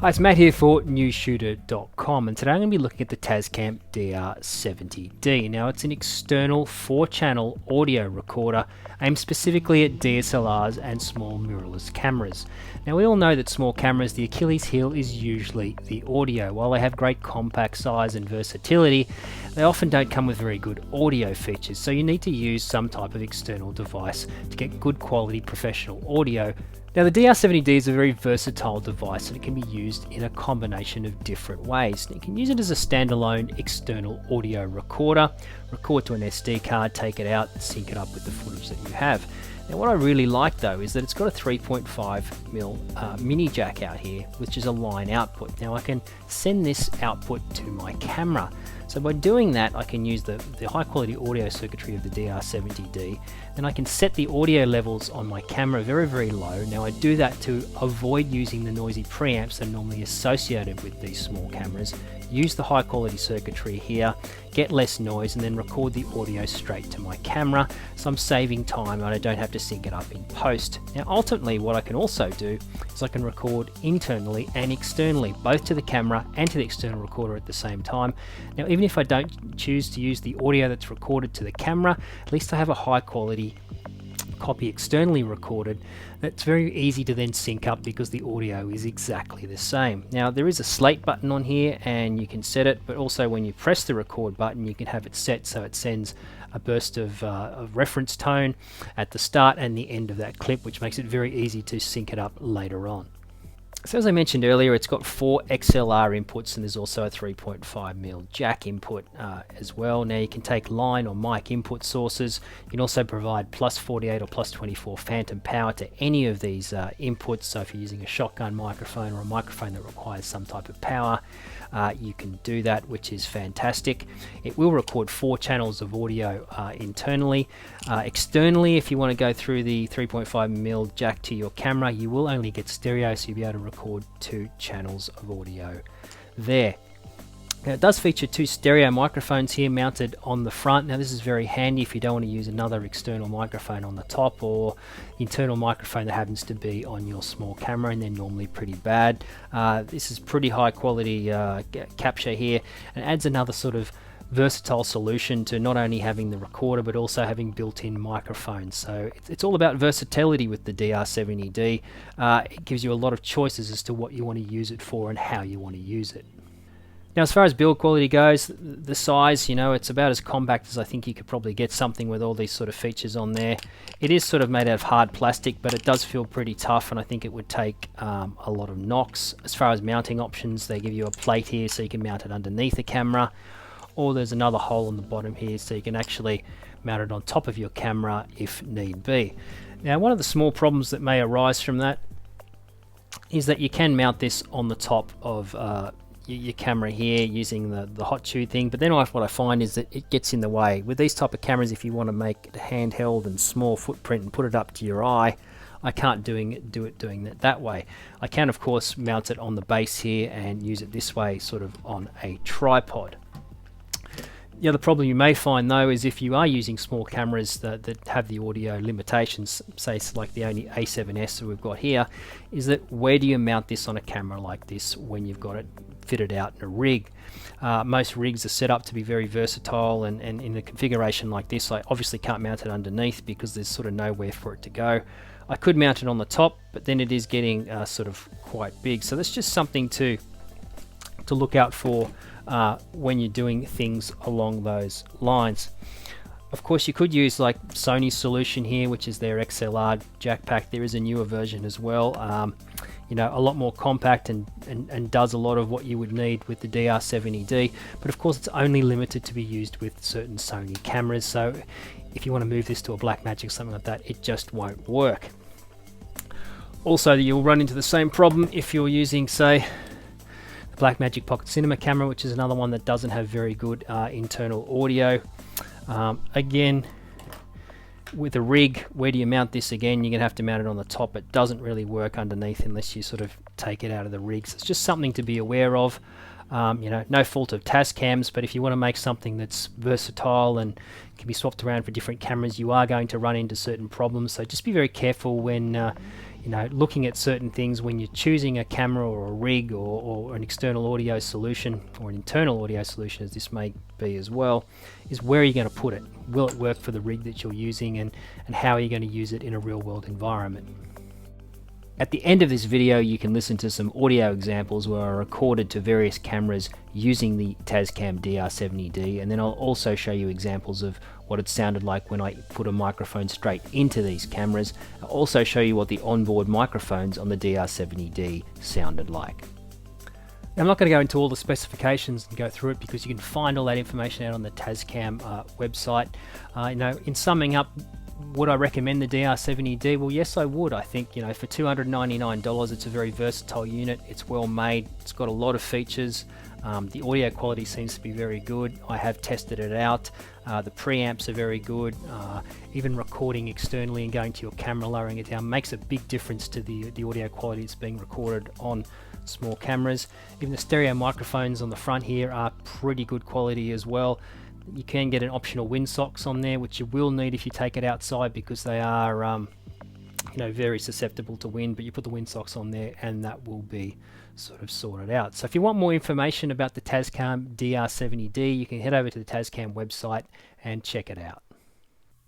Hi, it's Matt here for newsshooter.com, and today I'm going to be looking at the Tascam Dr-70D. Now, it's an external 4-channel audio recorder aimed specifically at DSLRs and small mirrorless cameras. Now, we all know that small cameras, the Achilles heel is usually the audio. While they have great compact size and versatility, they often don't come with very good audio features, so you need to use some type of external device to get good quality professional audio. Now, the Dr-70D is a very versatile device and it can be used in a combination of different ways. You can use it as a standalone external audio recorder, record to an SD card, take it out, sync it up with the footage that you have. Now, what I really like though is that it's got a 3.5mm mini jack out here, which is a line output. Now, I can send this output to my camera. So by doing that, I can use the high quality audio circuitry of the Dr-70D, and I can set the audio levels on my camera very low. Now, I do that to avoid using the noisy preamps that are normally associated with these small cameras. Use the high quality circuitry here, get less noise, and then record the audio straight to my camera, so I'm saving time and I don't have to sync it up in post. Now, ultimately what I can also do is I can record internally and externally, both to the camera and to the external recorder at the same time. Now, even if I don't choose to use the audio that's recorded to the camera, at least I have a high quality copy externally recorded that's very easy to then sync up because the audio is exactly the same. Now, there is a slate button on here and you can set it, but also when you press the record button you can have it set so it sends a burst of reference tone at the start and the end of that clip, which makes it very easy to sync it up later on. So as I mentioned earlier, it's got 4 XLR inputs and there's also a 3.5mm jack input as well. Now, you can take line or mic input sources. You can also provide plus 48 or plus 24 phantom power to any of these inputs. So if you're using a shotgun microphone or a microphone that requires some type of power, you can do that, which is fantastic. It will record 4 channels of audio internally. Externally, if you want to go through the 3.5mm jack to your camera, you will only get stereo, so you'll be able to record 2 channels of audio there. Now, it does feature 2 stereo microphones here mounted on the front. Now, this is very handy if you don't want to use another external microphone on the top or internal microphone that happens to be on your small camera, and they're normally pretty bad. This is pretty high quality capture here, and adds another sort of versatile solution to not only having the recorder but also having built-in microphones. So it's all about versatility with the Dr-70D. It gives you a lot of choices as to what you want to use it for and how you want to use it. Now, as far as build quality goes, the size, it's about as compact as I think you could probably get something with all these sort of features on there. It is sort of made out of hard plastic, but it does feel pretty tough, and I think it would take a lot of knocks. As far as mounting options, they give you a plate here so you can mount it underneath the camera, or there's another hole on the bottom here so you can actually mount it on top of your camera if need be. Now, one of the small problems that may arise from that is that you can mount this on the top of your camera here using the hot tube thing, but then what I find is that it gets in the way. With these type of cameras, if you want to make it handheld and small footprint and put it up to your eye, I can't do it doing it that way. I can, of course, mount it on the base here and use it this way, sort of on a tripod. The other problem you may find though is if you are using small cameras that have the audio limitations, say it's like the only A7S that we've got here, is that where do you mount this on a camera like this when you've got it fitted out in a rig? Most rigs are set up to be very versatile, and in a configuration like this I obviously can't mount it underneath because there's sort of nowhere for it to go. I could mount it on the top, but then it is getting sort of quite big, so that's just something to look out for when you're doing things along those lines. Of course, you could use like Sony's solution here, which is their XLR jack pack. There is a newer version as well, a lot more compact and does a lot of what you would need with the Dr-70D, but of course it's only limited to be used with certain Sony cameras, so if you want to move this to a Blackmagic or something like that, it just won't work. Also, you'll run into the same problem if you're using, say, Blackmagic Pocket Cinema camera, which is another one that doesn't have very good internal audio. Again, with a rig, where do you mount this? Again, you're gonna have to mount it on the top. It doesn't really work underneath unless you sort of take it out of the rig. So it's just something to be aware of. No fault of Tascams, but if you want to make something that's versatile and can be swapped around for different cameras, you are going to run into certain problems. So just be very careful when looking at certain things when you're choosing a camera or a rig or an external audio solution or an internal audio solution, as this may be as well, is where are you going to put it? Will it work for the rig that you're using, and how are you going to use it in a real world environment? At the end of this video, you can listen to some audio examples where I recorded to various cameras using the Tascam Dr-70D, and then I'll also show you examples of what it sounded like when I put a microphone straight into these cameras. I'll also show you what the onboard microphones on the Dr-70D sounded like. Now, I'm not going to go into all the specifications and go through it because you can find all that information out on the Tascam website. In summing up, would I recommend the Dr-70D? Well, yes, I would. I think, for $299, it's a very versatile unit. It's well made. It's got a lot of features. The audio quality seems to be very good. I have tested it out. The preamps are very good. Even recording externally and going to your camera, lowering it down, makes a big difference to the audio quality that's being recorded on small cameras. Even the stereo microphones on the front here are pretty good quality as well. You can get an optional windsocks on there, which you will need if you take it outside because they are very susceptible to wind, but you put the windsocks on there and that will be sort of sorted out. So if you want more information about the Tascam Dr-70D, you can head over to the Tascam website and check it out.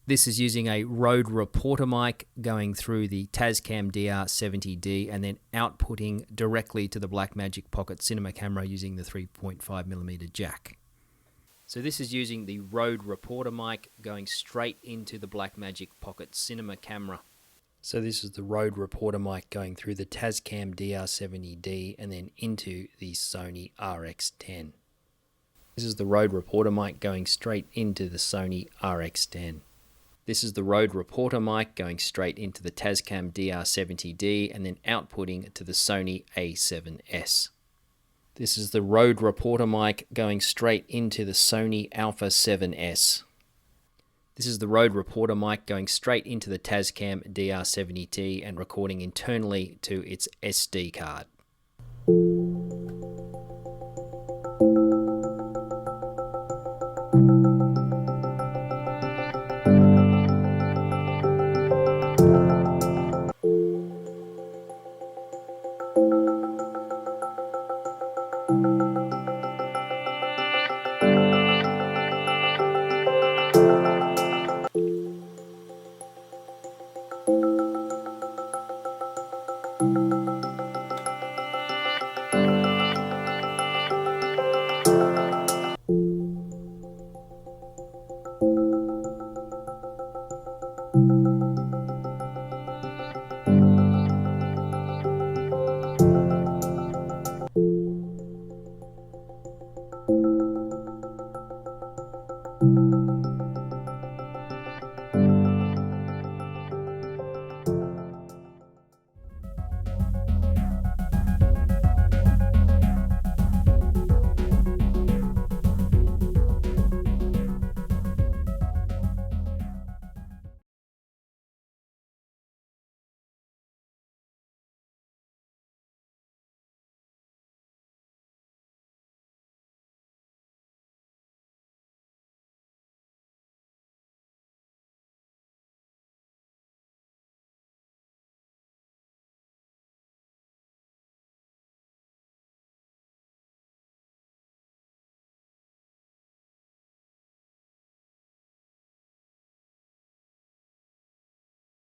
This is using a Rode reporter mic going through the Tascam Dr-70D and then outputting directly to the Blackmagic Pocket Cinema camera using the 3.5mm jack. So this is using the Rode reporter mic going straight into the Blackmagic Pocket Cinema camera. So this is the Rode reporter mic going through the Tascam Dr-70D and then into the Sony RX10. This is the Rode reporter mic going straight into the Sony RX10. This is the Rode reporter mic going straight into the Tascam Dr-70D and then outputting to the Sony A7S. This is the Rode reporter mic going straight into the Sony Alpha 7S. This is the Rode reporter mic going straight into the Tascam Dr-70D and recording internally to its SD card.